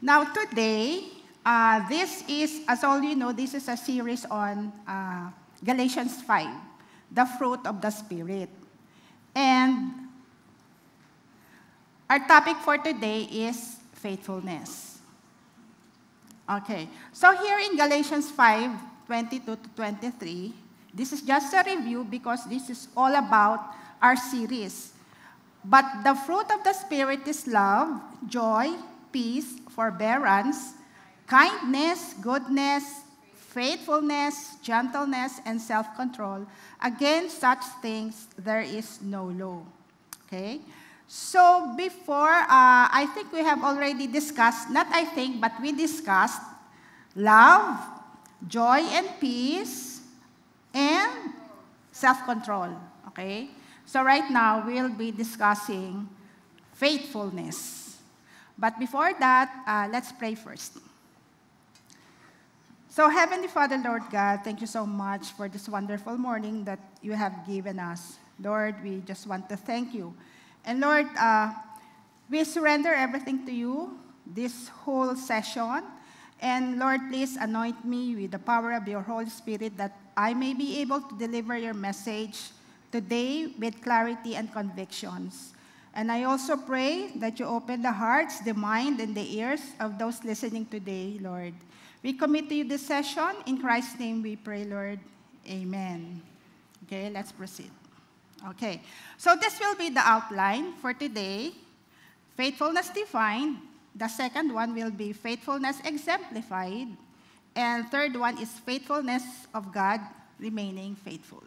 Now today, this is, as all you know, this is a series on Galatians 5, the fruit of the Spirit. And our topic for today is faithfulness. Okay, so here in Galatians 5:22 to 23, this is just a review because this is all about our series. But the fruit of the Spirit is love, joy, peace, forbearance, kindness, goodness, faithfulness, gentleness, and self-control. Against such things, there is no law. Okay? So before, I think we have already discussed, not I think, but we discussed love, joy and peace, and self-control. Okay? So right now, we'll be discussing faithfulness. But before that, let's pray first. So Heavenly Father, Lord God, thank you so much for this wonderful morning that you have given us. Lord, we just want to thank you. And Lord, we surrender everything to you, this whole session. And Lord, please anoint me with the power of your Holy Spirit that I may be able to deliver your message today with clarity and convictions. And I also pray that you open the hearts, the mind, and the ears of those listening today, Lord. We commit to you this session. In Christ's name we pray, Lord. Amen. Okay, let's proceed. Okay, so this will be the outline for today. Faithfulness defined. The second one will be faithfulness exemplified. And third one is faithfulness of God remaining faithful.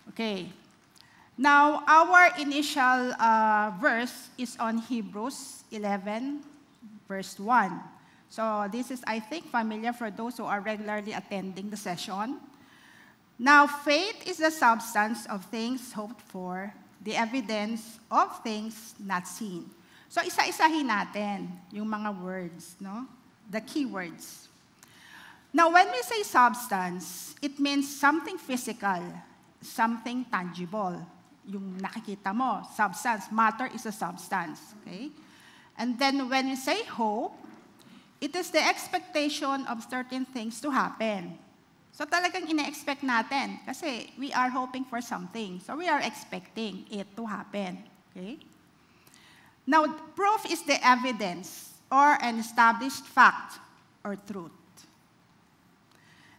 Okay. Now, our initial verse is on Hebrews 11, verse 1. So this is, I think, familiar for those who are regularly attending the session. Now, faith is the substance of things hoped for, the evidence of things not seen. So isa-isahin natin yung mga words, no? The key words. Now, when we say substance, it means something physical, something tangible. Yung nakikita mo, substance. Matter is a substance. Okay? And then when we say hope, it is the expectation of certain things to happen. So talagang ina-expect natin kasi we are hoping for something. So we are expecting it to happen. Okay? Now, proof is the evidence or an established fact or truth.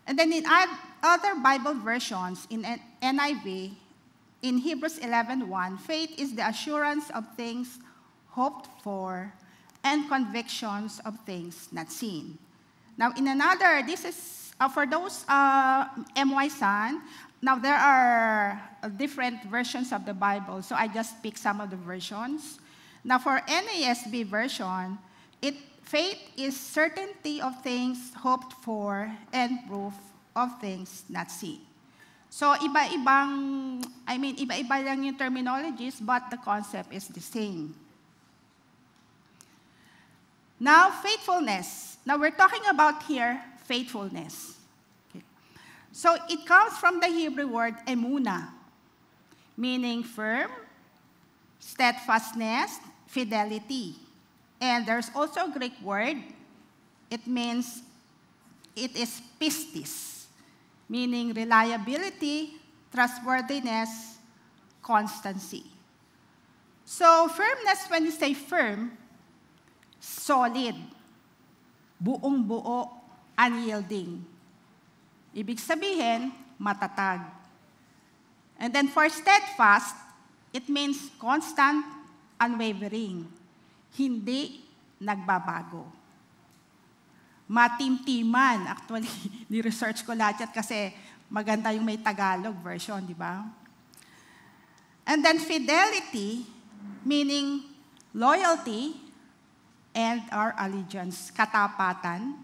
And then in other Bible versions, in NIV, in Hebrews 11:1, faith is the assurance of things hoped for and convictions of things not seen. Now, in another, this is for those MY San. Now, there are different versions of the Bible, so I just pick some of the versions. Now, for NASB version, faith is certainty of things hoped for and proof of things not seen. So, iba-iba lang yung terminologies, but the concept is the same. Now, faithfulness. Now, we're talking about here faithfulness. Okay. So, it comes from the Hebrew word emuna, meaning firm, steadfastness, fidelity. And there's also a Greek word. It is pistis, meaning reliability, trustworthiness, constancy. So, firmness, when you say firm, solid, buong-buo, unyielding. Ibig sabihin, matatag. And then for steadfast, it means constant, unwavering. Hindi nagbabago. Matimtiman. Actually, ni-research ko lahat yan kasi maganda yung may Tagalog version, di ba? And then fidelity, meaning loyalty and our allegiance, katapatan.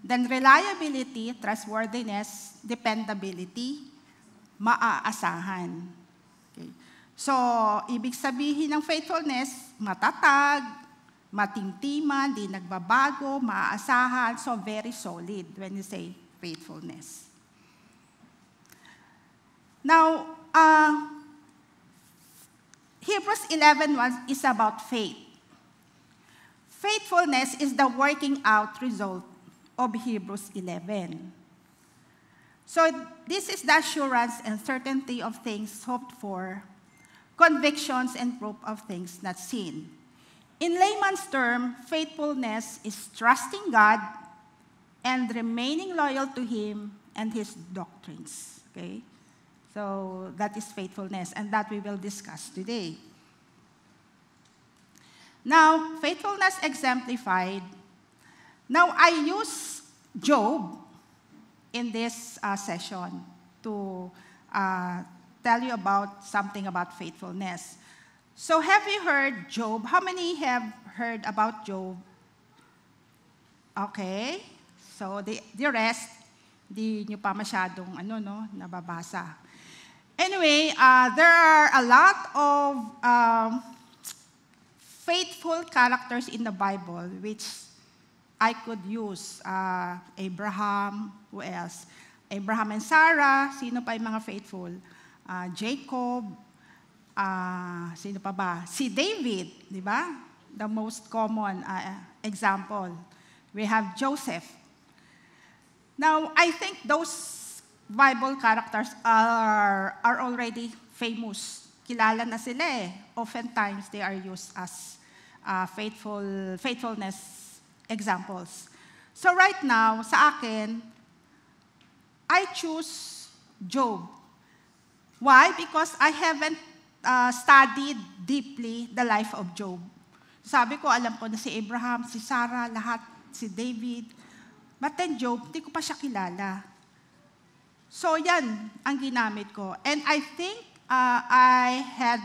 Then reliability, trustworthiness, dependability, maaasahan. Okay. So, ibig sabihin ng faithfulness, matatag, matimtiman, di nagbabago, maaasahan, so very solid when you say faithfulness. Now, Hebrews 11:1 is about faith. faithfulness is the working out result of Hebrews 11. So this is the assurance and certainty of things hoped for, convictions and proof of things not seen. In layman's term, faithfulness is trusting God and remaining loyal to Him and His doctrines. Okay? So that is faithfulness, and that we will discuss today. Now, faithfulness exemplified. Now, I use Job in this session to tell you about something about faithfulness. So have you heard Job? How many have heard about Job? Okay. So the rest, di nyo pa masyadong nababasa. Anyway, there are a lot of faithful characters in the Bible which I could use. Abraham, who else? Abraham and Sarah, sino pa yung mga faithful? Jacob, sino pa ba? Si David, di ba? The most common example. We have Joseph. Now, I think those Bible characters are already famous. Kilala na sila eh. Oftentimes, they are used as faithfulness examples. So right now, sa akin, I choose Job. Why? Because I haven't studied deeply the life of Job. Sabi ko, alam ko na si Abraham, si Sarah, lahat, si David. But then Job, hindi ko pa siya kilala. So yan ang ginamit ko. And I think I had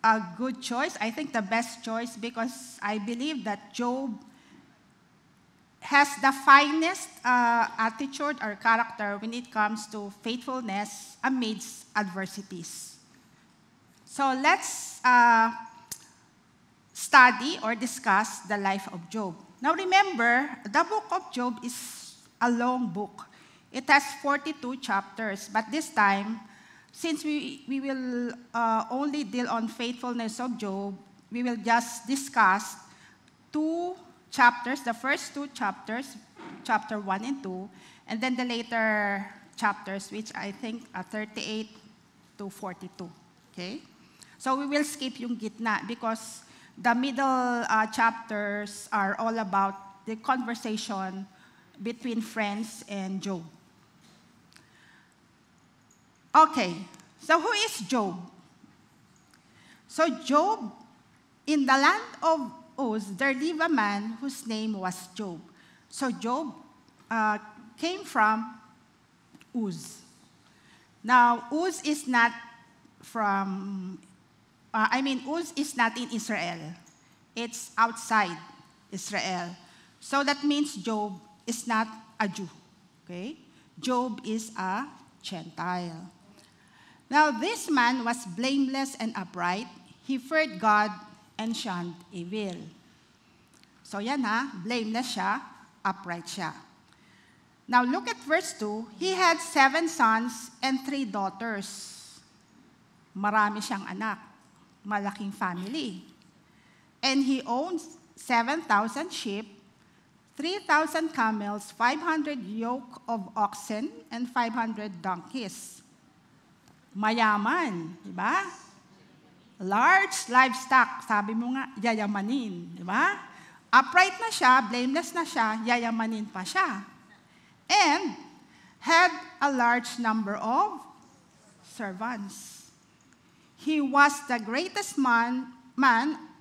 a good choice. I think the best choice because I believe that Job has the finest attitude or character when it comes to faithfulness amidst adversities. So let's study or discuss the life of Job. Now remember, the book of Job is a long book. It has 42 chapters, but this time, since we will only deal on faithfulness of Job, we will just discuss 2 chapters, the first 2 chapters, chapter 1 and 2, and then the later chapters, which I think are 38 to 42. Okay? So we will skip yung gitna because the middle chapters are all about the conversation between friends and Job. Okay, so who is Job? So Job, in the land of Uz, there lived a man whose name was Job. So Job came from Uz. Now, Uz is not from, Uz is not in Israel. It's outside Israel. So that means Job is not a Jew. Okay? Job is a Gentile. Now, this man was blameless and upright. He feared God and shunned evil. So yan blameless siya, upright siya. Now look at verse 2. He had 7 sons and 3 daughters. Marami siyang anak. Malaking family. And he owns 7,000 sheep, 3,000 camels, 500 yoke of oxen, and 500 donkeys. Mayaman, di ba? Large livestock, sabi mo nga, yayamanin, di ba? Upright na siya, blameless na siya, yayamanin pa siya. And had a large number of servants. He was the greatest man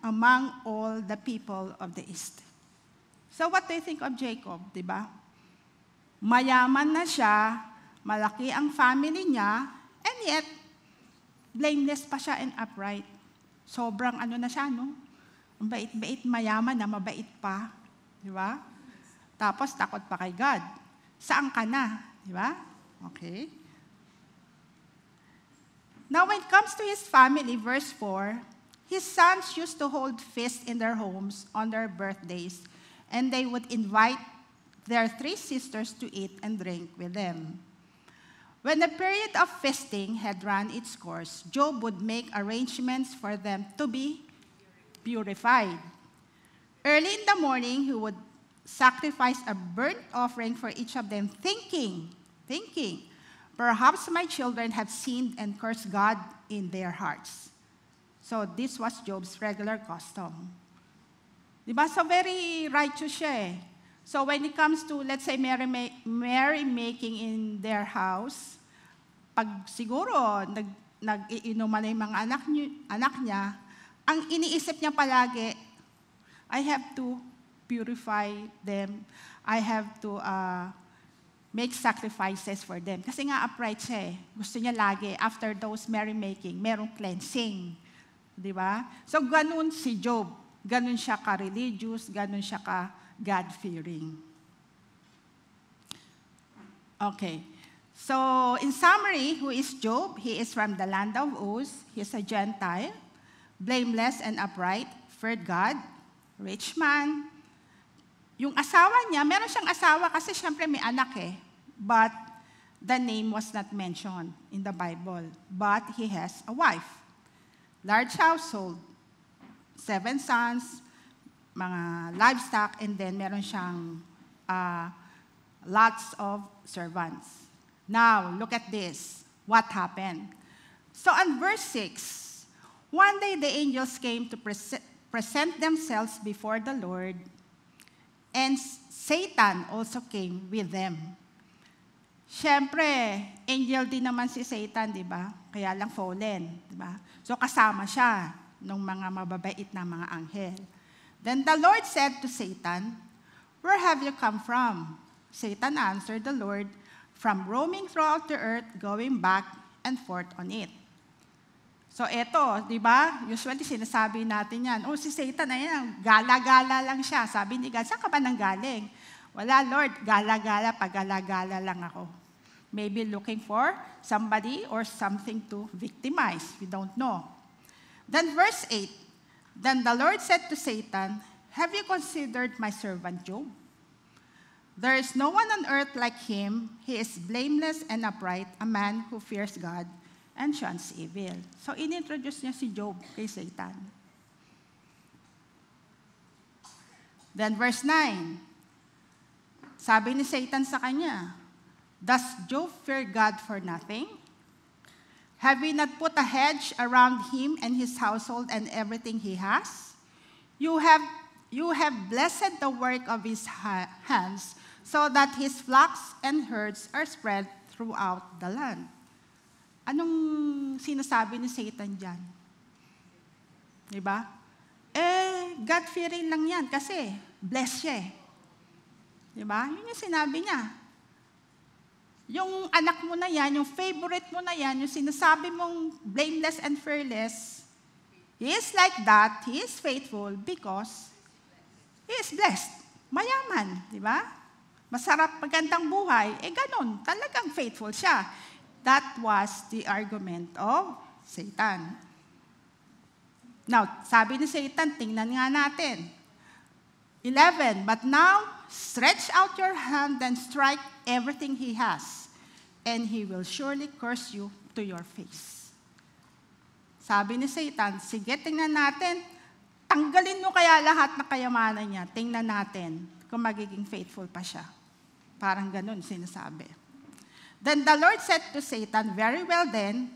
among all the people of the East. So what do you think of Jacob, di ba? Mayaman na siya, malaki ang family niya, and yet, blameless pa siya and upright. Sobrang na siya, no? Ang bait-bait, mayaman na, mabait pa. Di ba? Tapos, takot pa kay God. Saan ka na? Di ba? Okay. Now, when it comes to his family, verse 4, his sons used to hold feasts in their homes on their birthdays, and they would invite their 3 sisters to eat and drink with them. When the period of feasting had run its course, Job would make arrangements for them to be purified. Early in the morning, he would sacrifice a burnt offering for each of them, thinking, perhaps my children have sinned and cursed God in their hearts. So this was Job's regular custom. Diba? So very righteous siya eh. So when it comes to, let's say, merry-making in their house, pag siguro nag-iinuman na yung mga anak niya, ang iniisip niya palagi, I have to purify them. I have to make sacrifices for them. Kasi nga upright siya eh. Gusto niya lagi, after those merry-making, merong cleansing. Di ba? So ganun si Job. Ganun siya ka-religious, ganun siya ka-God-fearing. Okay. So, in summary, who is Job? He is from the land of Uz. He is a Gentile, blameless and upright, feared God, rich man. Yung asawa niya, meron siyang asawa kasi siyempre may anak eh. But the name was not mentioned in the Bible. But he has a wife. Large household, 7 sons, mga livestock, and then meron siyang lots of servants. Now, look at this. What happened? So, on verse 6, one day the angels came to present themselves before the Lord, and Satan also came with them. Siyempre, angel din naman si Satan, di ba? Kaya lang fallen, di ba? So, kasama siya ng mga mababait na mga anghel. Then the Lord said to Satan, "Where have you come from?" Satan answered the Lord, "From roaming throughout the earth, going back and forth on it." So eto, di ba? Usually sinasabi natin yan, si Satan na yan, gala-gala lang siya. Sabi ni God, saan ka ba nanggaling? Wala, Lord, gala-gala, pag-gala-gala lang ako. Maybe looking for somebody or something to victimize. We don't know. Then verse 8, then the Lord said to Satan, "Have you considered my servant Job? There is no one on earth like him. He is blameless and upright, a man who fears God and shuns evil." So, inintroduce niya si Job kay Satan. Then verse 9, sabi ni Satan sa kanya, "Does Job fear God for nothing? Have we not put a hedge around him and his household and everything he has? You have blessed the work of his hands, so that his flocks and herds are spread throughout the land." Anong sinasabi ni Satan dyan? Diba? God-fearing lang yan kasi blessed siya eh. Diba? Yun yung sinabi niya. Yung anak mo na yan, yung favorite mo na yan, yung sinasabi mong blameless and fearless, he is like that, he is faithful because he is blessed. Mayaman, diba? Masarap, magandang buhay, ganun, talagang faithful siya. That was the argument of Satan. Now, sabi ni Satan, tingnan nga natin. 11, but now, stretch out your hand and strike everything he has, and he will surely curse you to your face. Sabi ni Satan, sige, tingnan natin, tanggalin mo kaya lahat ng kayamanan niya, tingnan natin kung magiging faithful pa siya. Parang ganun sinasabi. Then the Lord said to Satan, "Very well then,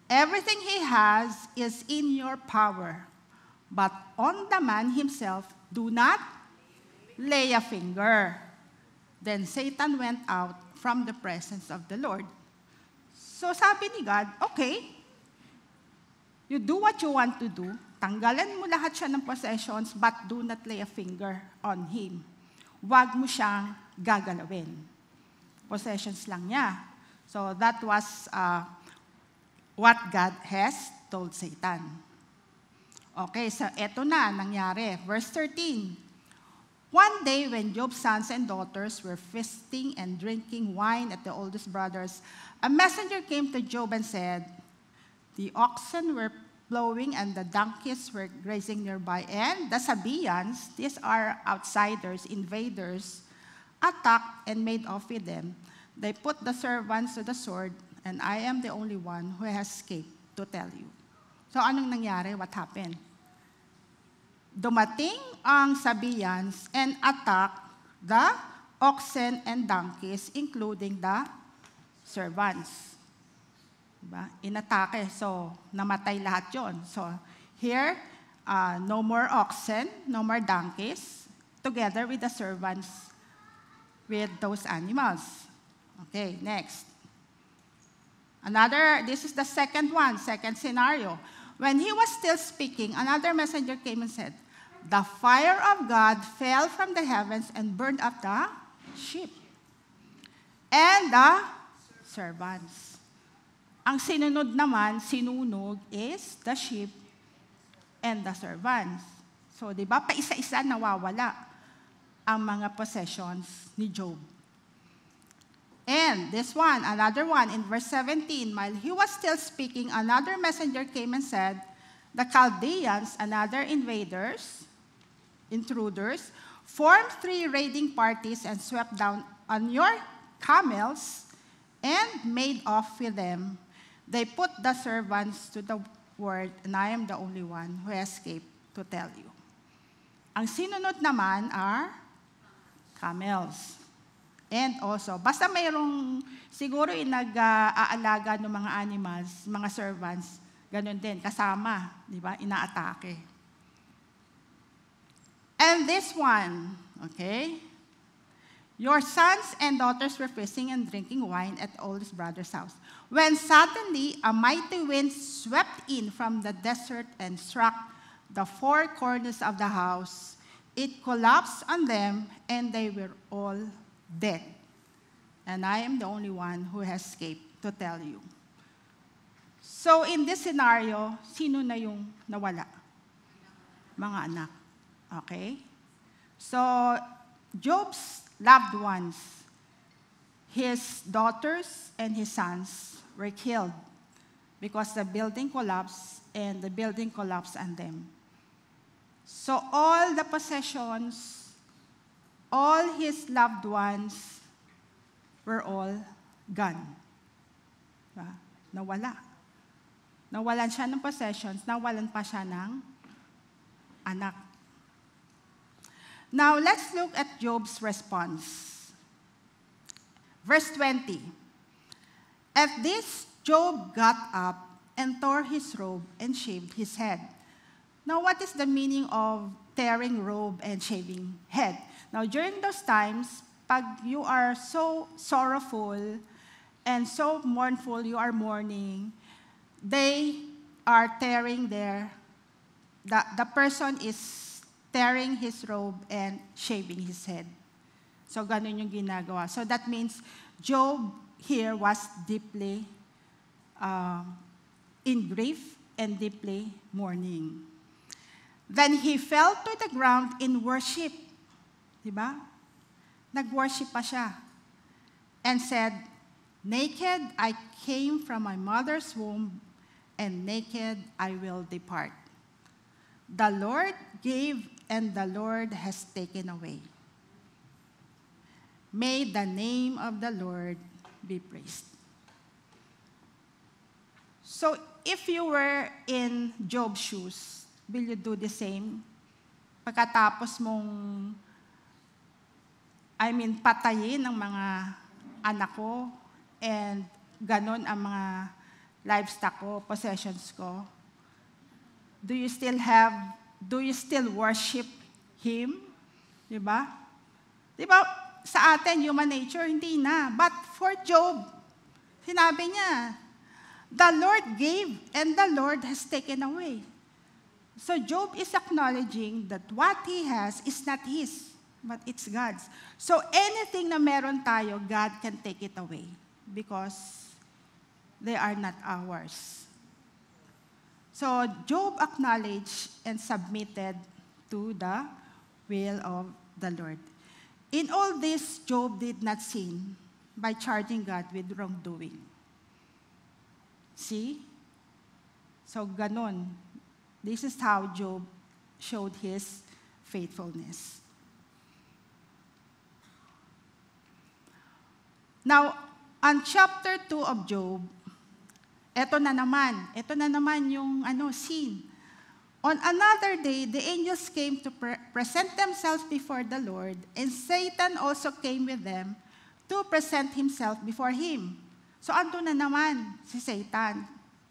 everything he has is in your power, but on the man himself, do not lay a finger." Then Satan went out from the presence of the Lord. So sabi ni God, okay, you do what you want to do, tanggalan mo lahat siya ng possessions, but do not lay a finger on him. Huwag mo siyang gagalawin. Possessions lang niya. So that was what God has told Satan. Okay, so eto na, nangyari. Verse 13. One day when Job's sons and daughters were feasting and drinking wine at the oldest brother's, a messenger came to Job and said, "The oxen were plowing and the donkeys were grazing nearby, and the Sabaeans, these are outsiders, invaders, attacked and made off with them. They put the servants to the sword, and I am the only one who has escaped to tell you." So anong nangyari? What happened? dumating ang Sabaeans and attacked the oxen and donkeys, including the servants. Diba? Inatake. So, namatay lahat yon. So, here, no more oxen, no more donkeys, together with the servants with those animals. Okay, next. This is the second scenario. When he was still speaking, another messenger came and said, "The fire of God fell from the heavens and burned up the sheep and the servants." Ang sinunog is the sheep and the servants. So, di ba, paisa-isa nawawala ang mga possessions ni Job. And this one, another one, in verse 17, while he was still speaking, another messenger came and said, "The Chaldeans, another intruders, formed 3 raiding parties and swept down on your camels and made off with them. They put the servants to the word, and I am the only one who escaped to tell you." Ang sinunod naman are camels. And also, basta mayroong siguro yung nag-aalaga ng mga animals, mga servants, ganun din, kasama, di ba, inaatake. And this one, okay, "Your sons and daughters were feasting and drinking wine at all his brother's house, when suddenly a mighty wind swept in from the desert and struck the 4 corners of the house. It collapsed on them, and they were all dead. And I am the only one who has escaped to tell you." So in this scenario, sino na yung nawala? Mga anak. Okay? So, Job's loved ones, his daughters and his sons were killed because the building collapsed and the building collapsed on them. So all the possessions, all his loved ones were all gone. Diba? Nawala. Nawalan siya ng possessions, nawalan pa siya ng anak. Now, let's look at Job's response. Verse 20. At this, Job got up and tore his robe and shaved his head. Now, what is the meaning of tearing robe and shaving head? Now, during those times, pag you are so sorrowful and so mournful, you are mourning, they are tearing the person is tearing his robe and shaving his head. So, ganun yung ginagawa. So, that means Job here was deeply in grief and deeply mourning. Then he fell to the ground in worship. Diba? Nag-worship pa siya. And said, "Naked I came from my mother's womb, and naked I will depart. The Lord gave, and the Lord has taken away. May the name of the Lord be praised." So, if you were in Job's shoes, will you do the same? Pagkatapos mong, patayin ng mga anak ko, and ganon ang mga livestock ko, possessions ko, do you still worship Him? Diba? Diba, sa atin, human nature, hindi na. But for Job, sinabi niya, the Lord gave and the Lord has taken away. So Job is acknowledging that what he has is not his, but it's God's. So anything na meron tayo, God can take it away because they are not ours. So Job acknowledged and submitted to the will of the Lord. In all this, Job did not sin by charging God with wrongdoing. See? So ganon. This is how Job showed his faithfulness. Now, on chapter 2 of Job, ito na naman yung sin. On another day, the angels came to present themselves before the Lord, and Satan also came with them to present himself before him. So, ando na naman si Satan,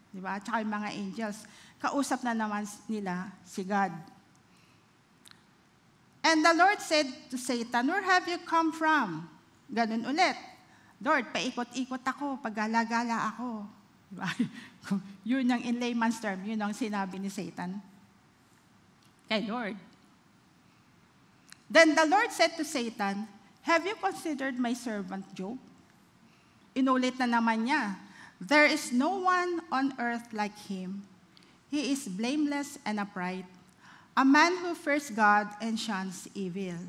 di ba? Tsaka yung mga angels. Kausap na naman nila si God. And the Lord said to Satan, "Where have you come from?" Ganun ulit. "Lord, paikot-ikot ako, paggala-gala ako." Diba? Yun yung in layman's term, yun ang sinabi ni Satan kay Lord. Then the Lord said to Satan, "Have you considered my servant Job?" Inulit na naman niya, "There is no one on earth like him. He is blameless and upright, a man who fears God and shuns evil.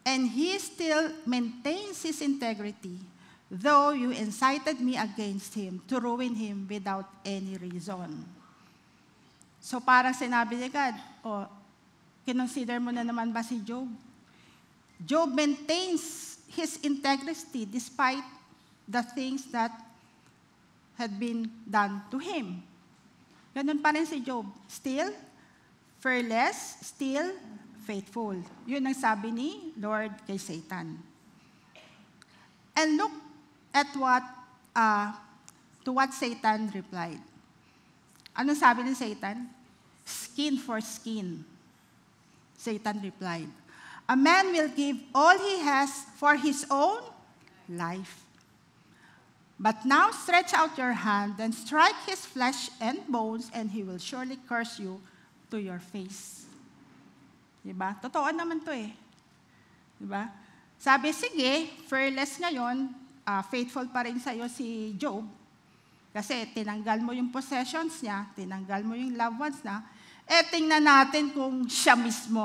And he still maintains his integrity, though you incited me against him to ruin him without any reason." So parang sinabi ni God, kinonsider mo na naman ba si Job? Job maintains his integrity despite the things that had been done to him. Ganun pa rin si Job. Still fearless, still faithful. Yun ang sabi ni Lord kay Satan. And look at what Satan replied. Ano sabi ni Satan? Skin for skin. Satan replied, "A man will give all he has for his own life. But now stretch out your hand and strike his flesh and bones, and he will surely curse you to your face." Diba? Totoo naman to eh. Diba? Sabi, sige, fearless ngayon, faithful pa rin sa'yo si Job, kasi tinanggal mo yung possessions niya, tinanggal mo yung loved ones na, tingnan natin kung siya mismo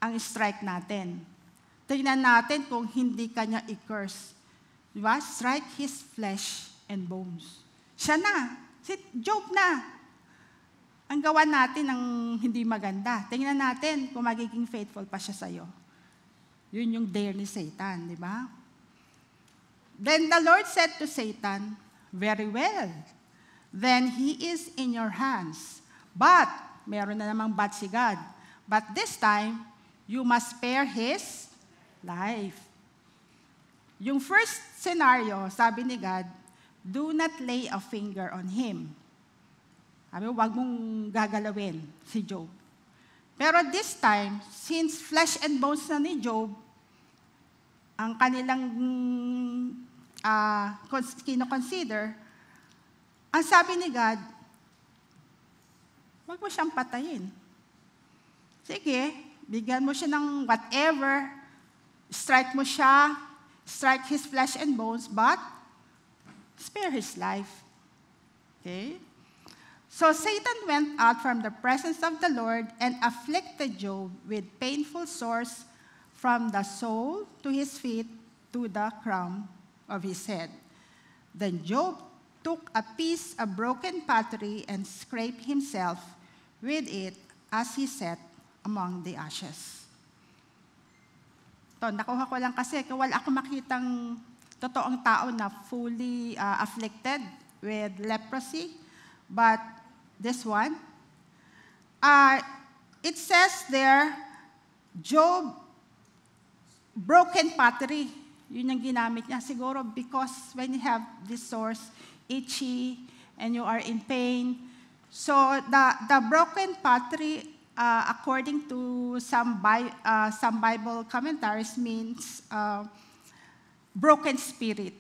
ang strike natin. Tingnan natin kung hindi kanya i-curse. Diba? Strike his flesh and bones. Siya na. Si Job na. Ang gawa natin ng hindi maganda. Tingnan natin kung magiging faithful pa siya sa'yo. Yun yung dare ni Satan, di ba? Then the Lord said to Satan, "Very well. Then he is in your hands. But," meron na namang but si God, "but this time, you must spare his life." Yung first scenario, sabi ni God, "Do not lay a finger on him." Sabi, huwag mong gagalawin si Job. Pero this time, since flesh and bones na ni Job, ang kanilang kino-consider, ang sabi ni God, huwag mo siyang patayin. Sige, bigyan mo siya ng whatever, strike mo siya, strike his flesh and bones, but spare his life. Okay? So Satan went out from the presence of the Lord and afflicted Job with painful sores from the sole to his feet to the crown of his head. Then Job took a piece of broken pottery and scraped himself with it as he sat among the ashes. Nakuha ko lang kasi wala ako makitang totoong tao na fully afflicted with leprosy. But this one, it says there, Job, broken pottery. Yun yung ginamit niya. Siguro because when you have this sores, itchy, and you are in pain. So the broken pottery, according to some Bible commentaries, means broken spirit.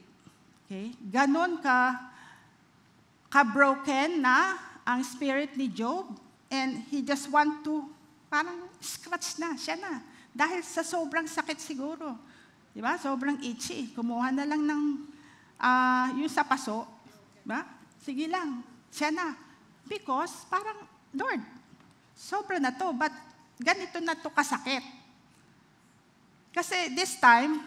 Okay? Ganon ka-broken na ang spirit ni Job, and he just want to, parang scratch na, siya na. Dahil sa sobrang sakit siguro. Di ba? Sobrang itchy. Kumuha na lang ng yung sa paso. Diba? Sige lang, siya na. Because parang, Lord, sobra na to, but ganito na to kasakit. Kasi this time,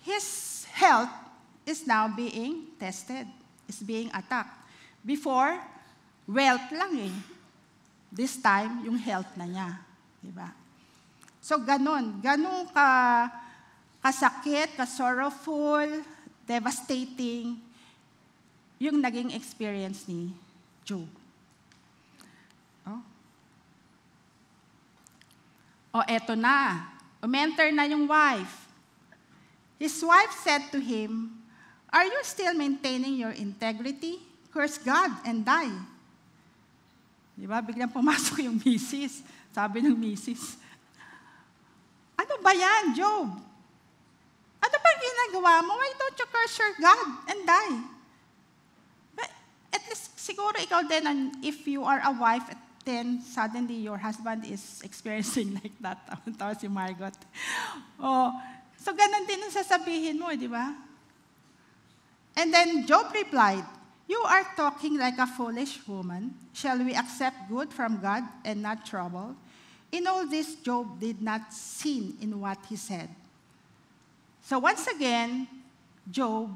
his health is now being tested, is being attacked. Before, wealth lang eh. This time, yung health na niya. Diba? So, ganun kasakit, ka-sorrowful, devastating, yung naging experience ni Job. O eto na, umenter na yung wife. His wife said to him, "Are you still maintaining your integrity? Curse God and die." Di ba? Biglang pumasok yung misis. Sabi ng misis, "Ano ba yan, Job? Ano ba ginagawa mo? Why don't you curse your God and die?" But at least, siguro ikaw din, if you are a wife, then suddenly your husband is experiencing like that. Tawa si Margot. Oh, so ganun din ang sasabihin mo, di ba? And then Job replied, "You are talking like a foolish woman. Shall we accept good from God and not trouble?" In all this, Job did not sin in what he said. So once again, Job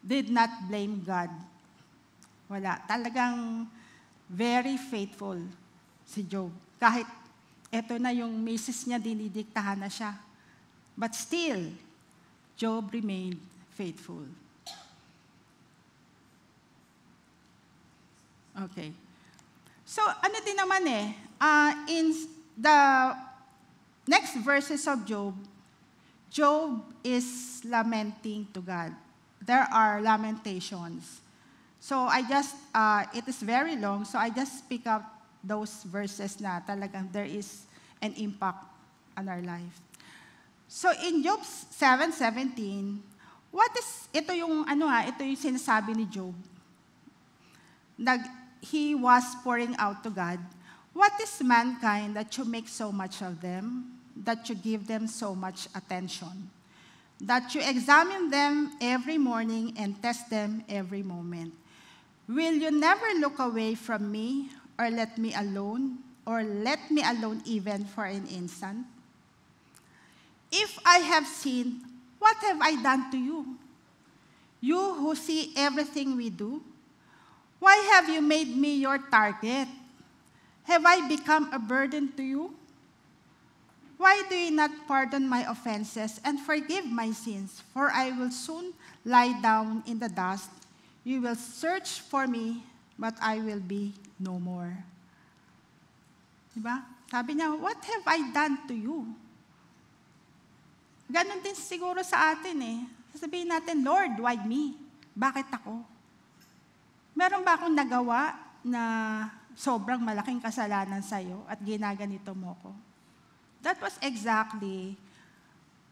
did not blame God. Wala. Talagang very faithful si Job. Kahit eto na yung misis niya, dinidiktahan na siya. But still, Job remained faithful. Okay. So, ano din naman in the next verses of Job, Job is lamenting to God. There are lamentations. So it is very long, so I just pick up those verses na talagang there is an impact on our life. So in Job 7:17, ito yung sinasabi ni Job. He was pouring out to God, "What is mankind that you make so much of them, that you give them so much attention, that you examine them every morning and test them every moment? Will you never look away from me or let me alone even for an instant? If I have sinned, what have I done to you? You who see everything we do, why have you made me your target? Have I become a burden to you? Why do you not pardon my offenses and forgive my sins? For I will soon lie down in the dust. You will search for me, but I will be no more." Diba? Sabi niya, "What have I done to you?" Ganon din siguro sa atin Sasabihin natin, "Lord, why me? Bakit ako? Meron ba akong nagawa na sobrang malaking kasalanan sa'yo at ginaganito mo ko?" That was exactly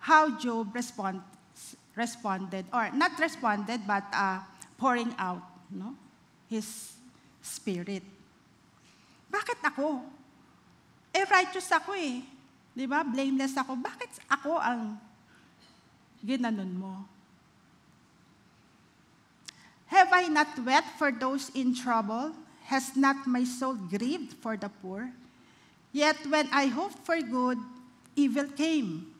how Job responded, or not responded, but pouring out his spirit. Bakit ako? Righteous ako Di ba? Blameless ako. Bakit ako ang ginanon mo? Have I not wept for those in trouble? Has not my soul grieved for the poor? Yet when I hoped for good, evil came.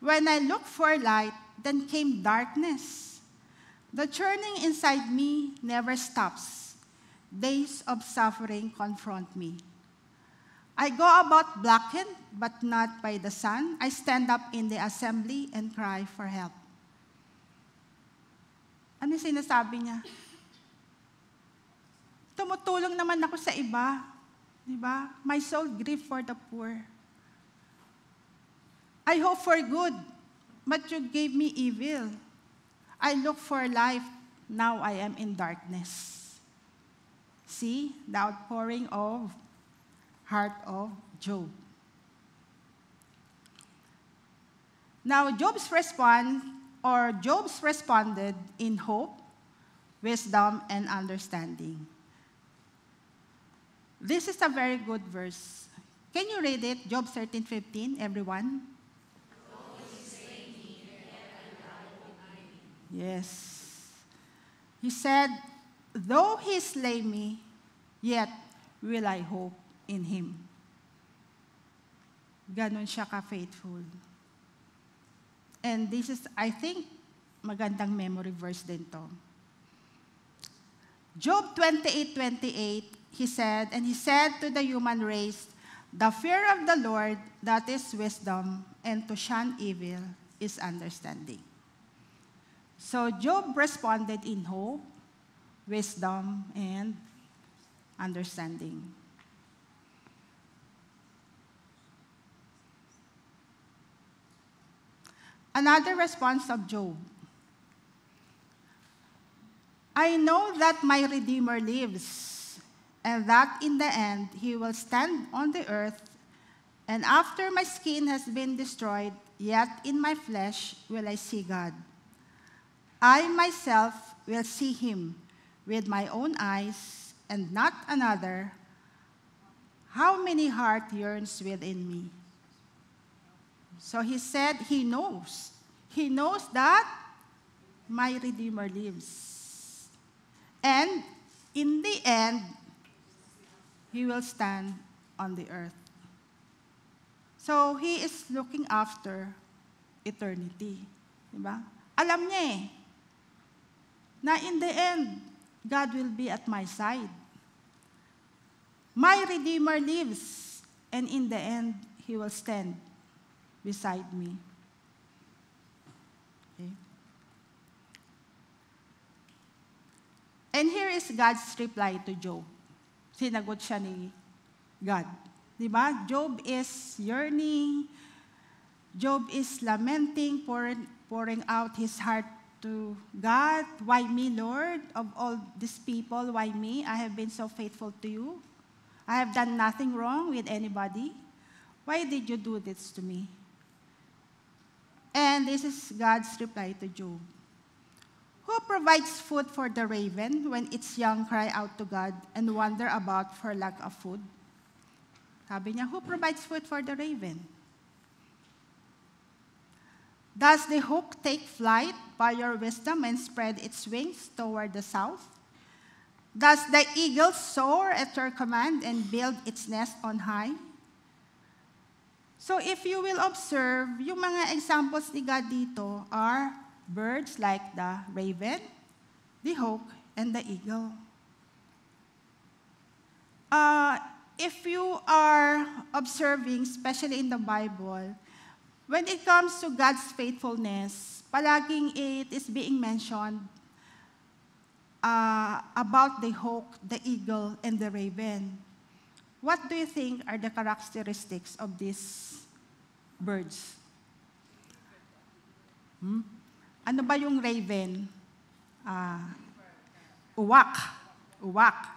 When I looked for light, then came darkness. The churning inside me never stops. Days of suffering confront me. I go about blackened, but not by the sun. I stand up in the assembly and cry for help. Ano sinasabi niya? Tumutulong naman ako sa iba. Di ba? My soul grieve for the poor. I hope for good, but you gave me evil. I look for life, now I am in darkness. See the outpouring of heart of Job. Now Job's responded in hope, wisdom, and understanding. This is a very good verse. Can you read it? Job 13:15, everyone? Yes. He said, "Though he slay me, yet will I hope in him." Ganon siya ka-faithful. And this is, I think, magandang memory verse din to. Job 28:28, he said to the human race, "The fear of the Lord, that is wisdom, and to shun evil is understanding." So Job responded in hope, wisdom, and understanding. Another response of Job. I know that my Redeemer lives, and that in the end he will stand on the earth, and after my skin has been destroyed, yet in my flesh will I see God. I myself will see him with my own eyes, and not another. How many heart yearns within me? So he said he knows. He knows that my Redeemer lives. And in the end, he will stand on the earth. So he is looking after eternity. Diba? Alam niya na in the end, God will be at my side. My Redeemer lives, and in the end, he will stand beside me. Okay. And here is God's reply to Job. Sinagot siya ni God. Diba? Job is yearning. Job is lamenting, pouring out his heart to God. Why me, Lord? Of all these people, why me? I have been so faithful to you. I have done nothing wrong with anybody. Why did you do this to me? And this is God's reply to Job. Who provides food for the raven when its young cry out to God and wander about for lack of food? Sabi niya, who provides food for the raven? Does the hawk take flight by your wisdom and spread its wings toward the south? Does the eagle soar at your command and build its nest on high? So if you will observe, yung mga examples ni God dito are birds like the raven, the hawk, and the eagle. If you are observing, especially in the Bible, when it comes to God's faithfulness, palaging it is being mentioned about the hawk, the eagle, and the raven. What do you think are the characteristics of these birds? Ano ba yung raven? Uwak. Uwak.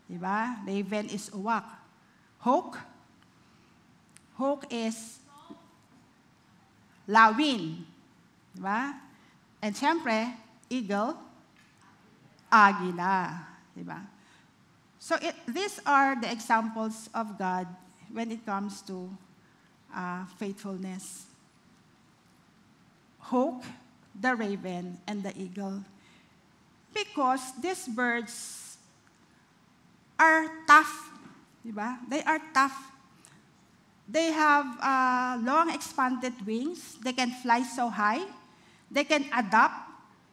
Diba? Raven is uwak. Hawk? Hawk is lawin. Diba? And siyempre, eagle, agila. Diba? So these are the examples of God when it comes to faithfulness. Hawk, the raven, and the eagle. Because these birds are tough. Diba? They are tough. They have long expanded wings. They can fly so high. They can adapt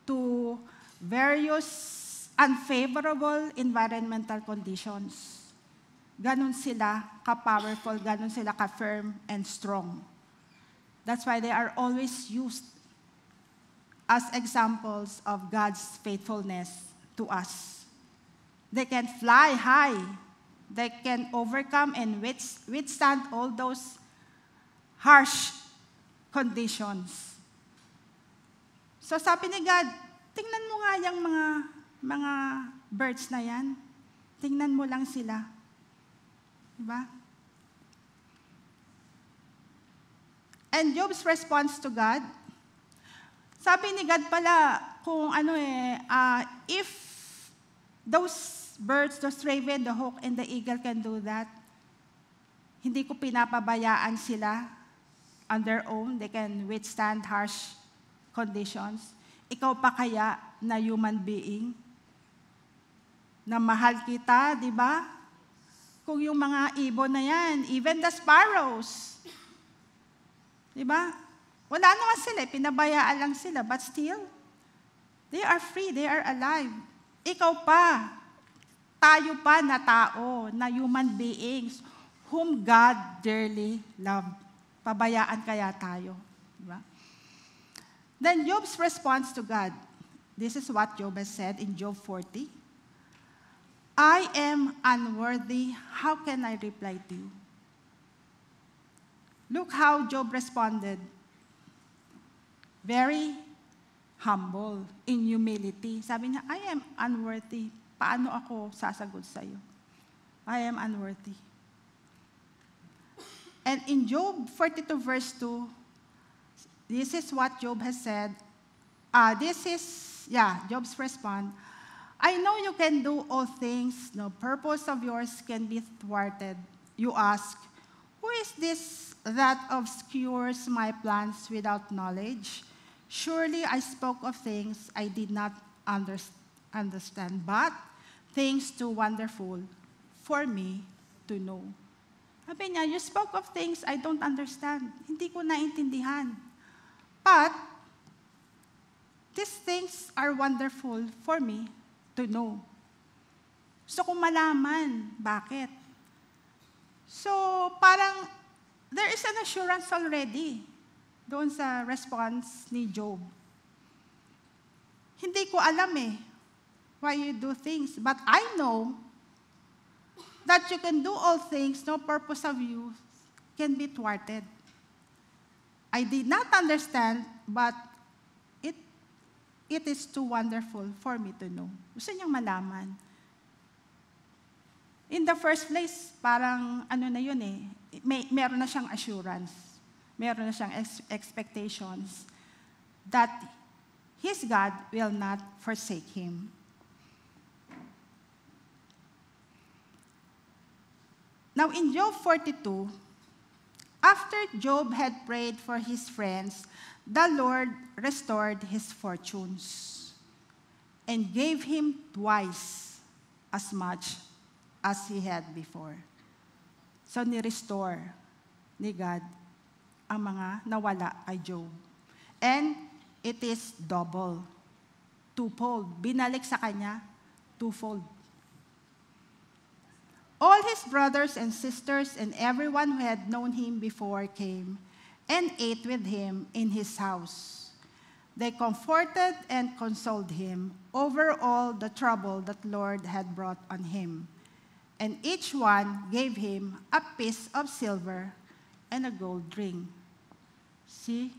to various unfavorable environmental conditions. Ganon sila ka-powerful, ganon sila ka-firm and strong. That's why they are always used as examples of God's faithfulness to us. They can fly high. They can overcome and withstand all those harsh conditions. So sabi ni God, tingnan mo nga yung mga birds na yan. Tingnan mo lang sila. Diba? And Job's response to God, sabi ni God pala, kung if those birds, those raven, the hawk, and the eagle can do that, hindi ko pinapabayaan sila on their own. They can withstand harsh conditions. Ikaw pa kaya na human being, na mahal kita, di ba? Kung yung mga ibon na yan, even the sparrows, di ba? Wala naman sila, pinabayaan lang sila, but still, they are free, they are alive. Ikaw pa, tayo pa na tao, na human beings, whom God dearly loved. Pabayaan kaya tayo. Di ba? Then Job's response to God, this is what Job has said in Job 40. I am unworthy. How can I reply to you? Look how Job responded. very humble, in humility. Sabi niya, I am unworthy. Paano ako sasagot sa iyo? I am unworthy. And in Job 42 verse 2, this is what Job has said. Job's response. I know you can do all things. No purpose of yours can be thwarted. You ask, who is this that obscures my plans without knowledge? Surely I spoke of things I did not understand, but things too wonderful for me to know. Sabi niya, you spoke of things I don't understand. Hindi ko naintindihan. But these things are wonderful for me to know. Gusto ko malaman. Bakit? So, parang there is an assurance already doon sa response ni Job. Hindi ko alam why you do things, but I know that you can do all things, no purpose of you can be thwarted. I did not understand, but it is too wonderful for me to know. Gusto niyang malaman. In the first place, parang meron na siyang assurance. Meron na siyang expectations that his God will not forsake him. Now in Job 42, after Job had prayed for his friends, the Lord restored his fortunes and gave him twice as much as he had before. So ni-restore ni God ang mga nawala kay Job. And it is double, twofold. Binalik sa kanya, twofold. All his brothers and sisters and everyone who had known him before came and ate with him in his house. They comforted and consoled him over all the trouble that Lord had brought on him. And each one gave him a piece of silver and a gold ring. See?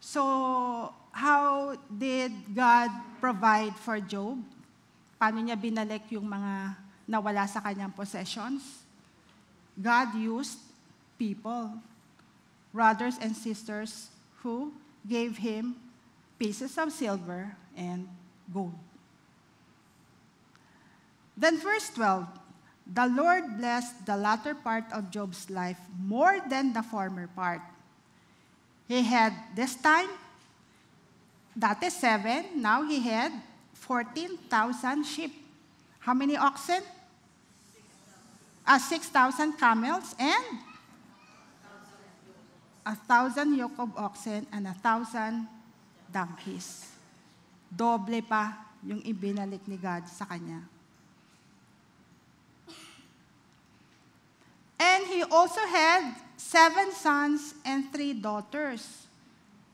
So, how did God provide for Job? Paano niya binalik yung mga nawala sa kanyang possessions? God used people, brothers and sisters, who gave him pieces of silver and gold. Then verse 12, the Lord blessed the latter part of Job's life more than the former part. He had this time, dati 7, now he had 14,000 sheep. How many oxen? 6,000 camels and 1,000 yoke of oxen and 1,000 donkeys. Doble pa yung ibinalik ni God sa kanya. And he also had 7 sons and 3 daughters.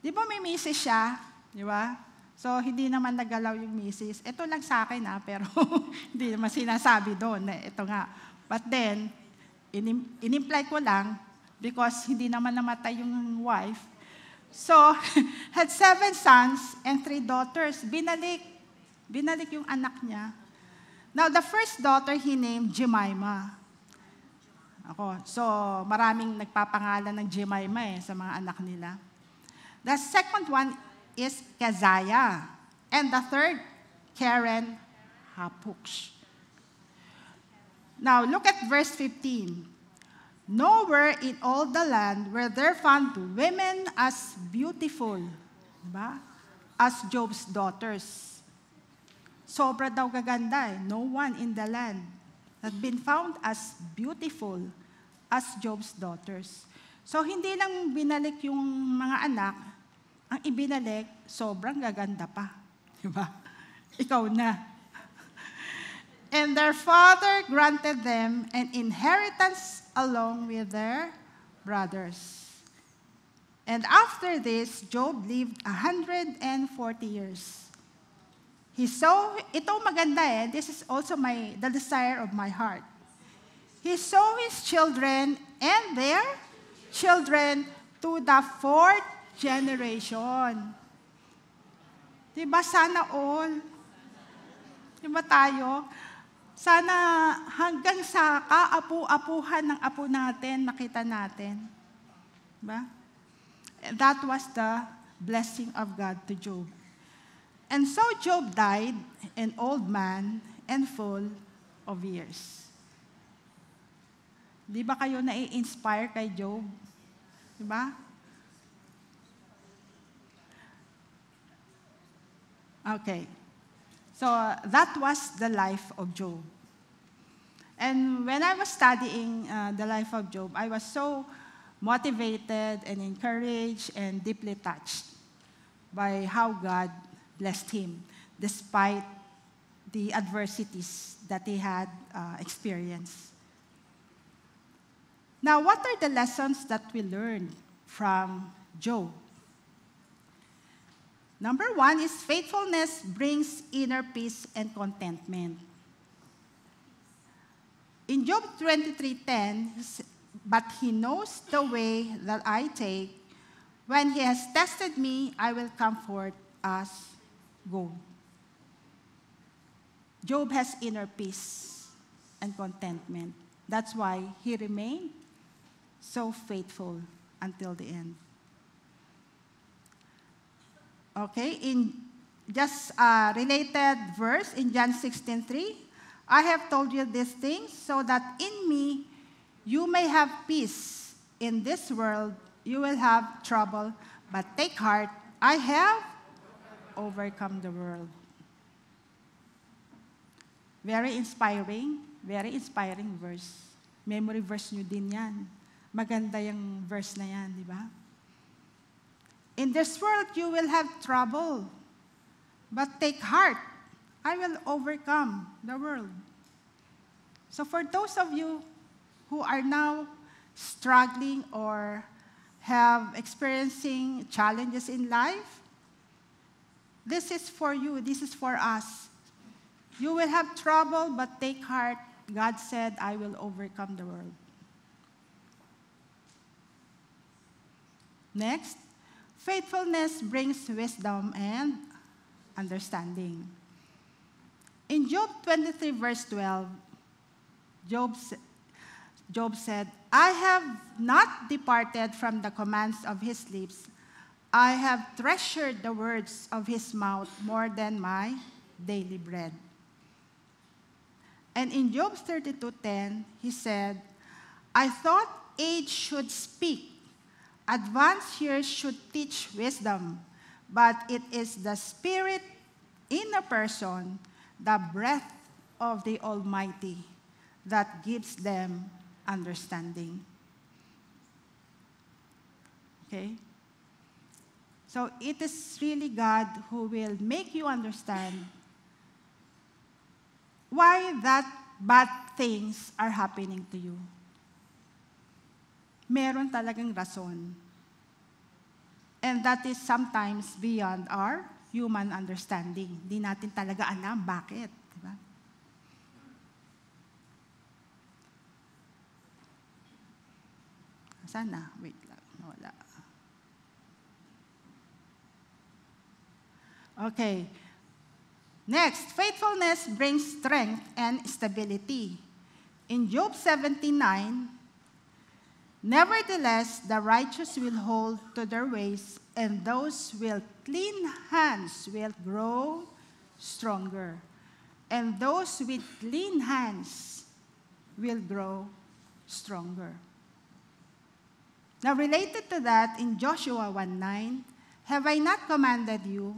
Di ba may misis siya? Di ba? So, hindi naman nagalaw yung misis. Ito lang sa akin pero hindi naman sinasabi doon. Ito nga. But then, in-imply ko lang because hindi naman namatay yung wife. So, had 7 sons and 3 daughters. Binalik yung anak niya. Now, the first daughter he named Jemima. So, maraming nagpapangalan ng Jemima sa mga anak nila. The second one is Keziah. And the third, Karen Hapuk. Now, look at verse 15. Nowhere in all the land were there found women as beautiful, diba? As Job's daughters. Sobra daw gaganda No one in the land had been found as beautiful as Job's daughters. So, hindi lang binalik yung mga anak, ang ibinalik, sobrang gaganda pa. Diba? Ikaw na. And their father granted them an inheritance along with their brothers. And after this, Job lived 140 years. He saw, ito maganda this is also the desire of my heart. He saw his children and their children to the 4th generation. Diba sana all? Diba tayo? Sana hanggang sa kaapu-apuhan ng apo natin, makita natin. Diba? That was the blessing of God to Job. And so Job died, an old man and full of years. Di ba kayo nai-inspire kay Job? Di ba? Okay. So that was the life of Job. And when I was studying the life of Job, I was so motivated and encouraged and deeply touched by how God blessed him despite the adversities that he had experienced. Now, what are the lessons that we learned from Job? Number one is faithfulness brings inner peace and contentment. In Job 23:10, but he knows the way that I take. When he has tested me, I will comfort as gold. Job has inner peace and contentment. That's why he remained so faithful until the end. Okay, in just a related verse in John 16:3, I have told you these things so that in me you may have peace. In this world you will have trouble, but take heart, I have overcome the world. Very inspiring verse. Memory verse nyo din yan. Maganda yung verse na yan, di ba? In this world you will have trouble, but take heart, I will overcome the world. So for those of you who are now struggling or have experiencing challenges in life, this is for you, this is for us. You will have trouble, but take heart. God said, I will overcome the world. Next, faithfulness brings wisdom and understanding. In Job 23, verse 12, Job said, I have not departed from the commands of his lips. I have treasured the words of his mouth more than my daily bread. And in Job 32:10, he said, I thought age should speak, advanced years should teach wisdom, but it is the Spirit in a person, the breath of the Almighty, that gives them understanding. Okay? So it is really God who will make you understand why that bad things are happening to you. Meron talagang rason. And that is sometimes beyond our human understanding. Di natin talaga alam bakit. Diba? Sana, wait lang, wala. Okay. Next, faithfulness brings strength and stability. In Job 17:9, nevertheless, the righteous will hold to their ways, and those with clean hands will grow stronger. And those with clean hands will grow stronger. Now, related to that, in Joshua 1:9, have I not commanded you,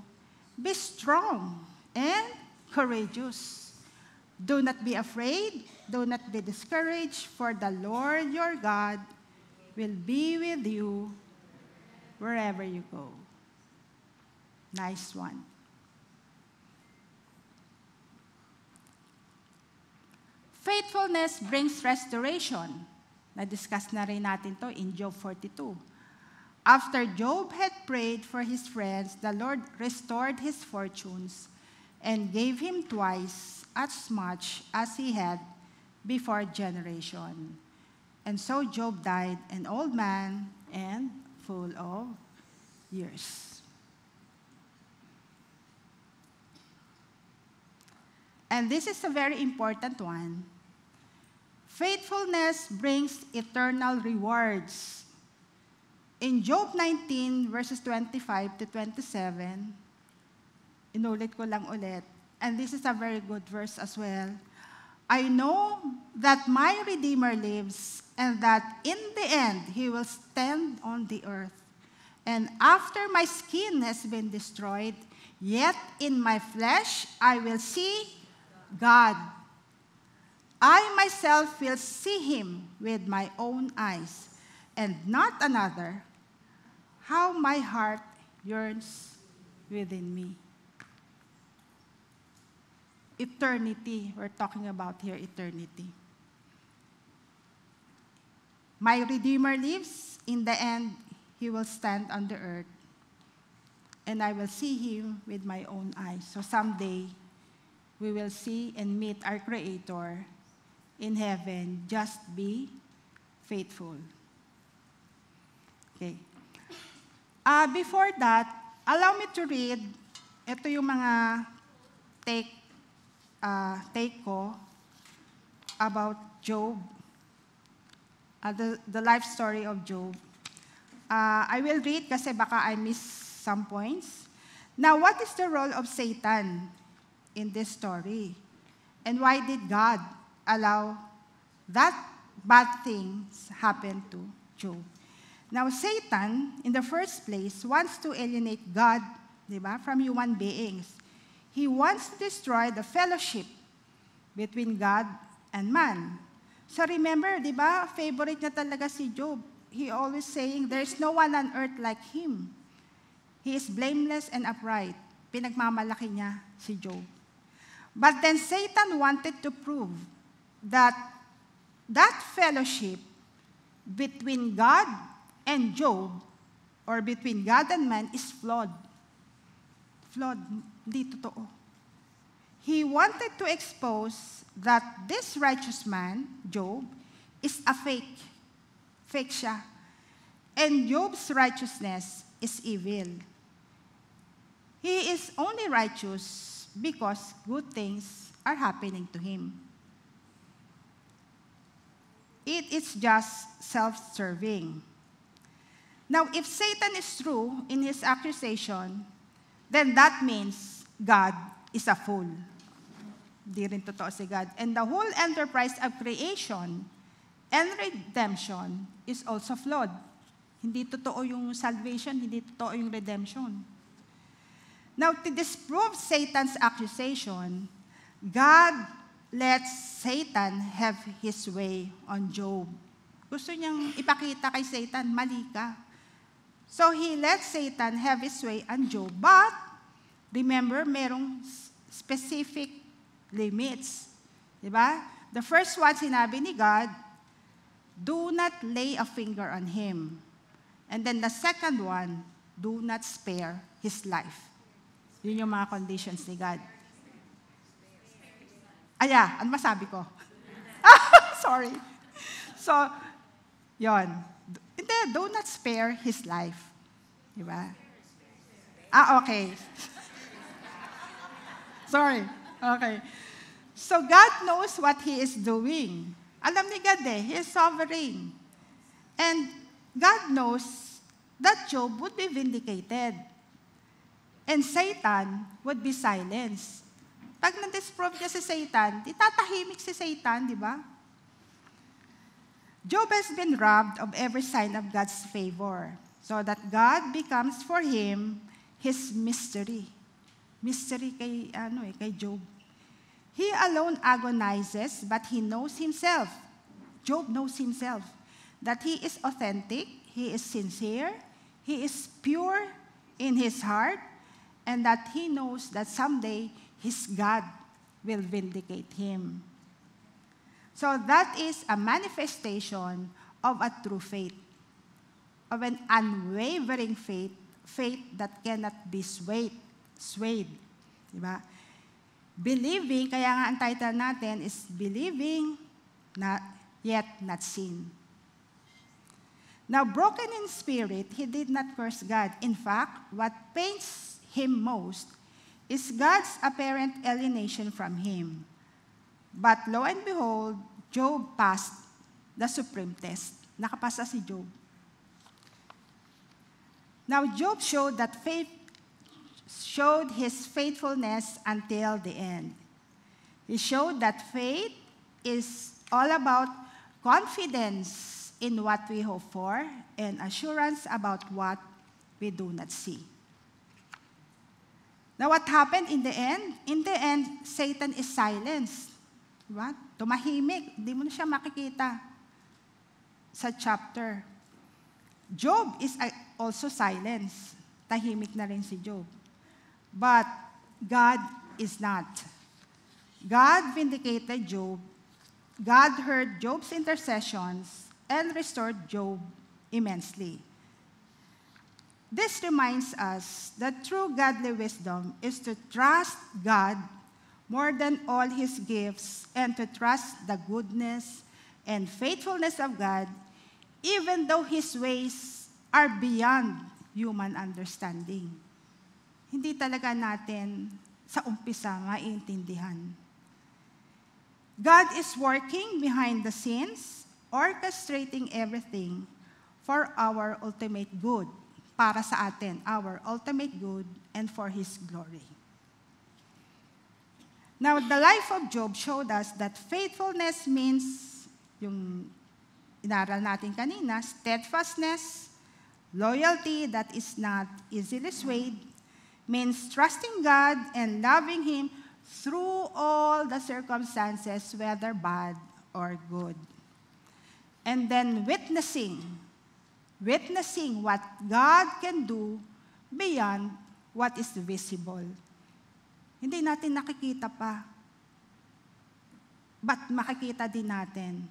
be strong and courageous. Do not be afraid, do not be discouraged, for the Lord your God will be with you wherever you go. Nice one. Faithfulness brings restoration. Na-discuss na rin natin to in Job 42. After Job had prayed for his friends, the Lord restored his fortunes and gave him twice as much as he had before generation. And so Job died an old man and full of years. And this is a very important one. Faithfulness brings eternal rewards. In Job 19, verses 25 to 27, inulit ko lang ulit, and this is a very good verse as well. I know that my Redeemer lives, and that in the end he will stand on the earth. And after my skin has been destroyed, yet in my flesh I will see God. I myself will see him with my own eyes, and not another. How my heart yearns within me. Eternity, we're talking about here eternity. My Redeemer lives, in the end, he will stand on the earth, and I will see him with my own eyes. So someday, we will see and meet our Creator in heaven. Just be faithful. Okay. Before that, allow me to read, ito yung mga take ko about Job, the life story of Job. I will read kasi baka I miss some points. Now, what is the role of Satan in this story? And why did God allow that bad things happen to Job? Now, Satan, in the first place, wants to alienate God, diba, from human beings. He wants to destroy the fellowship between God and man. So remember, diba, favorite niya talaga si Job. He always saying, there's no one on earth like him. He is blameless and upright. Pinagmamalaki niya si Job. But then Satan wanted to prove that that fellowship between God and Job, or between God and man, is flawed. Flawed, hindi totoo. He wanted to expose that this righteous man, Job, is a fake. Fake siya. And Job's righteousness is evil. He is only righteous because good things are happening to him. It is just self-serving. Now, if Satan is true in his accusation, then that means God is a fool. Di rin totoo si God. And the whole enterprise of creation and redemption is also flawed. Hindi totoo yung salvation, hindi totoo yung redemption. Now, to disprove Satan's accusation, God lets Satan have his way on Job. Gusto niyang ipakita kay Satan, mali ka. So he let Satan have his way on Job. But, remember, merong specific limits. Diba? The first one, sinabi ni God, do not lay a finger on him. And then the second one, do not spare his life. Yun yung mga conditions ni God. Ano masabi ko? Sorry. So, yon. Hindi, do not spare his life. Diba? Okay. Sorry. Okay. So, God knows what He is doing. Alam ni God He is sovereign. And God knows that Job would be vindicated. And Satan would be silenced. Pag na-disprove niya si Satan, tatahimik si Satan, di ba? Job has been robbed of every sign of God's favor, so that God becomes for him his mystery. Mystery kay Job. He alone agonizes, but he knows himself. Job knows himself, that he is authentic, he is sincere, he is pure in his heart, and that he knows that someday his God will vindicate him. So that is a manifestation of a true faith, of an unwavering faith, faith that cannot be swayed. Diba? Believing, kaya nga ang title natin is Believing, Yet Not Seen. Now, broken in spirit, he did not curse God. In fact, what pains him most is God's apparent alienation from him. But lo and behold, Job passed the supreme test. Nakapasa si Job. Now, Job showed his faithfulness until the end. He showed that faith is all about confidence in what we hope for and assurance about what we do not see. Now, what happened in the end? In the end, Satan is silenced. What? Tumahimik. Hindi mo na siya makikita sa chapter. Job is also silenced. Tahimik na rin si Job. But God is not. God vindicated Job. God heard Job's intercessions and restored Job immensely. This reminds us that true godly wisdom is to trust God more than all His gifts and to trust the goodness and faithfulness of God, even though His ways are beyond human understanding. Hindi talaga natin sa umpisa maiintindihan. God is working behind the scenes, orchestrating everything for our ultimate good, para sa atin, our ultimate good, and for His glory. Now, the life of Job showed us that faithfulness means, yung inaral natin kanina, steadfastness, loyalty that is not easily swayed, means trusting God and loving Him through all the circumstances, whether bad or good. And then witnessing what God can do beyond what is visible. Hindi natin nakikita pa, but makikita din natin.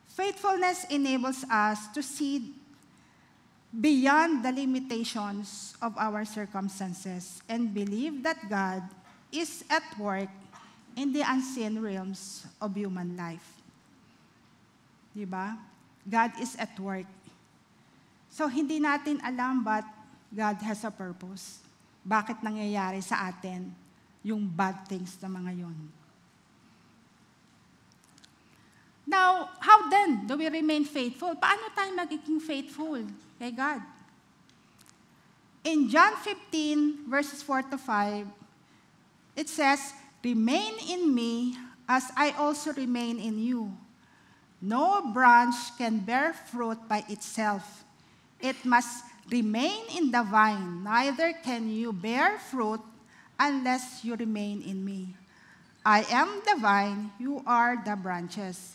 Faithfulness enables us to see beyond the limitations of our circumstances and believe that God is at work in the unseen realms of human life. Diba? God is at work. So, hindi natin alam, but God has a purpose. Bakit nangyayari sa atin yung bad things na mga yon? Now, how then do we remain faithful? Paano tayo magiging faithful kay God? In John 15, verses 4 to 5, it says, "Remain in me as I also remain in you. No branch can bear fruit by itself. It must remain in the vine. Neither can you bear fruit unless you remain in me. I am the vine, you are the branches.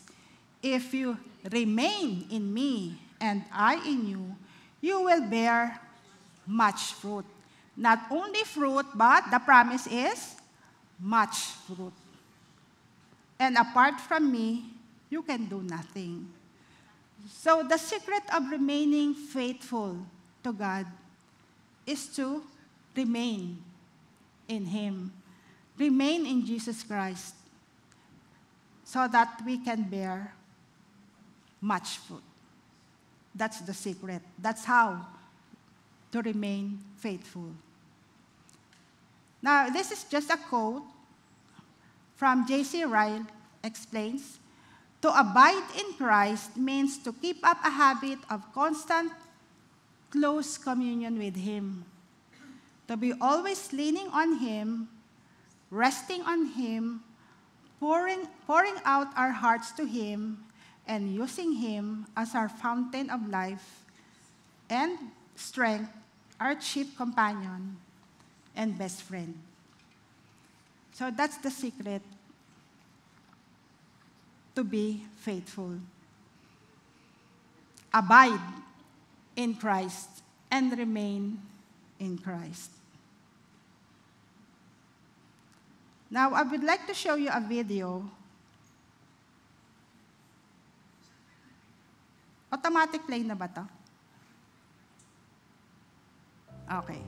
If you remain in me and I in you, you will bear much fruit." Not only fruit, but the promise is much fruit. And apart from me, you can do nothing. So the secret of remaining faithful to God is to remain in Him. Remain in Jesus Christ so that we can bear much fruit. That's the secret. That's how to remain faithful. Now, this is just a quote from J.C. Ryle explains, "To abide in Christ means to keep up a habit of constant, close communion with Him, to be always leaning on Him, resting on Him, pouring out our hearts to Him, and using Him as our fountain of life and strength, our chief companion and best friend." So that's the secret to be faithful. Abide in Christ and remain in Christ. Now, I would like to show you a video. Automatic play na ba to? Okay.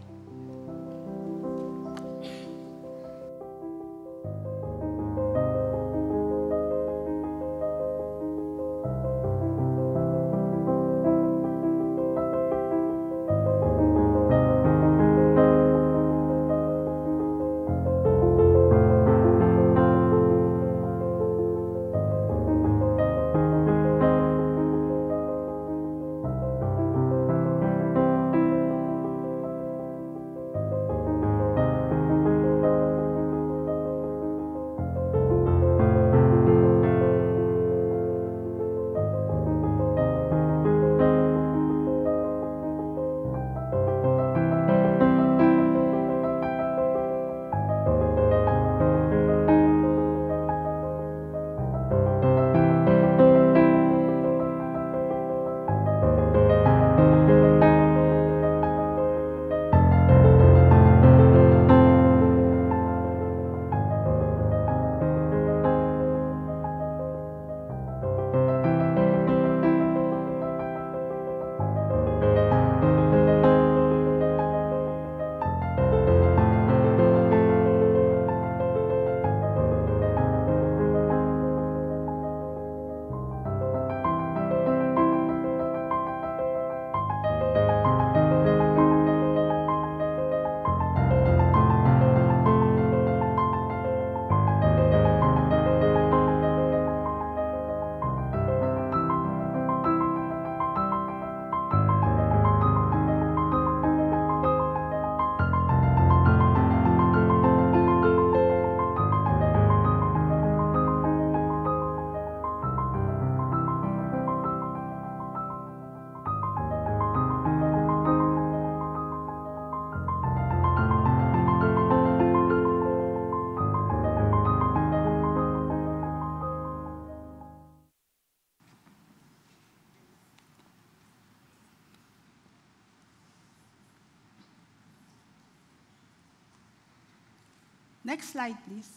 Next slide, please.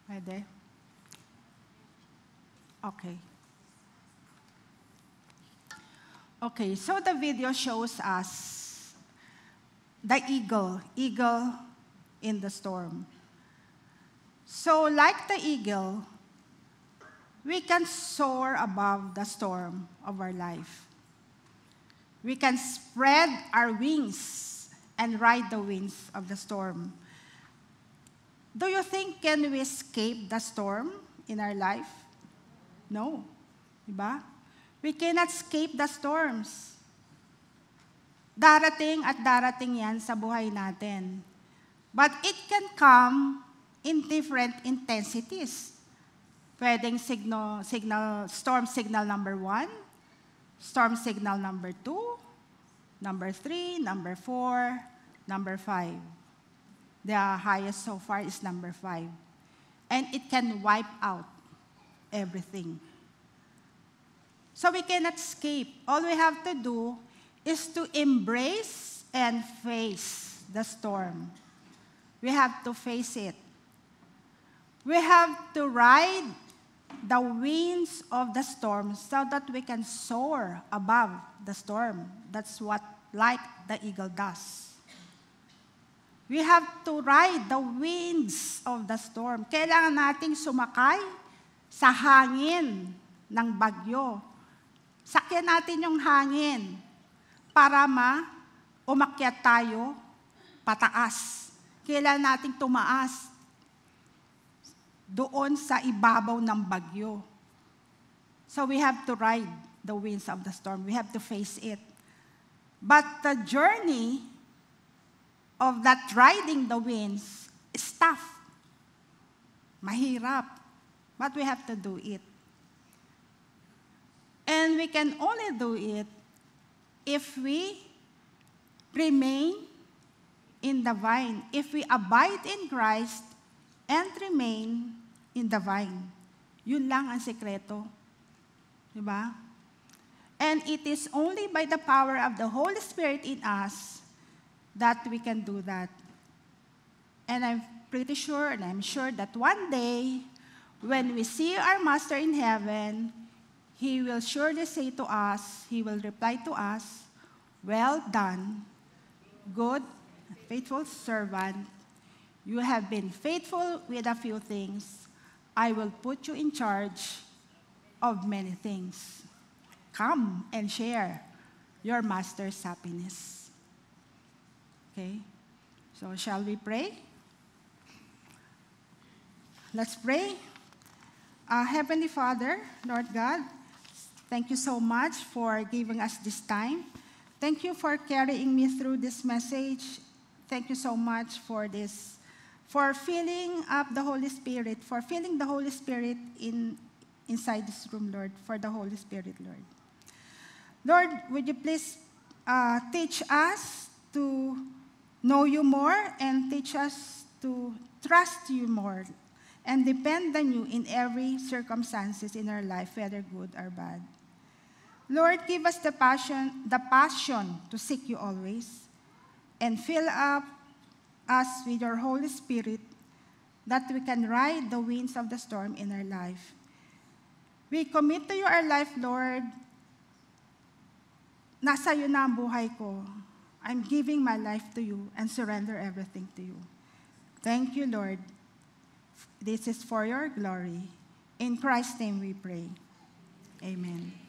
Pwede? Okay. Okay, so the video shows us the eagle in the storm. So like the eagle, we can soar above the storm of our life. We can spread our wings and ride the winds of the storm. Do you think can we escape the storm in our life? No. Diba? We cannot escape the storms. Darating at darating yan sa buhay natin. But it can come in different intensities. Pwedeng storm signal number 1, storm signal number 2, number 3, number 4, number 5. The highest so far is number 5. And it can wipe out everything. So we cannot escape. All we have to do is to embrace and face the storm. We have to face it. We have to ride the winds of the storm so that we can soar above the storm. That's what like the eagle does. We have to ride the winds of the storm. Kailangan nating sumakay sa hangin ng bagyo. Sakyan natin yung hangin para umakyat tayo pataas. Kailangan nating tumaas doon sa ibabaw ng bagyo. So we have to ride the winds of the storm. We have to face it. But the journey of that riding the winds is tough. Mahirap. But we have to do it. And we can only do it if we remain in the vine, if we abide in Christ and remain in the vine. Yun lang ang sekreto. Diba? And it is only by the power of the Holy Spirit in us that we can do that. And I'm pretty sure, and I'm sure that one day, when we see our Master in heaven, He will surely say to us, He will reply to us, "Well done, good, faithful servant. You have been faithful with a few things. I will put you in charge of many things. Come and share your Master's happiness." Okay? So shall we pray? Let's pray. Heavenly Father, Lord God, thank you so much for giving us this time. Thank you for carrying me through this message. Thank you so much for this, for filling up the Holy Spirit, for filling the Holy Spirit inside this room, Lord, for the Holy Spirit, Lord. Lord, would you please teach us to know you more and teach us to trust you more and depend on you in every circumstances in our life, whether good or bad. Lord, give us the passion to seek you always, and fill up us with your Holy Spirit that we can ride the winds of the storm in our life. We commit to you our life, Lord. Nasa iyo na ang buhay ko. I'm giving my life to you and surrender everything to you. Thank you, Lord. This is for your glory. In Christ's name we pray. Amen.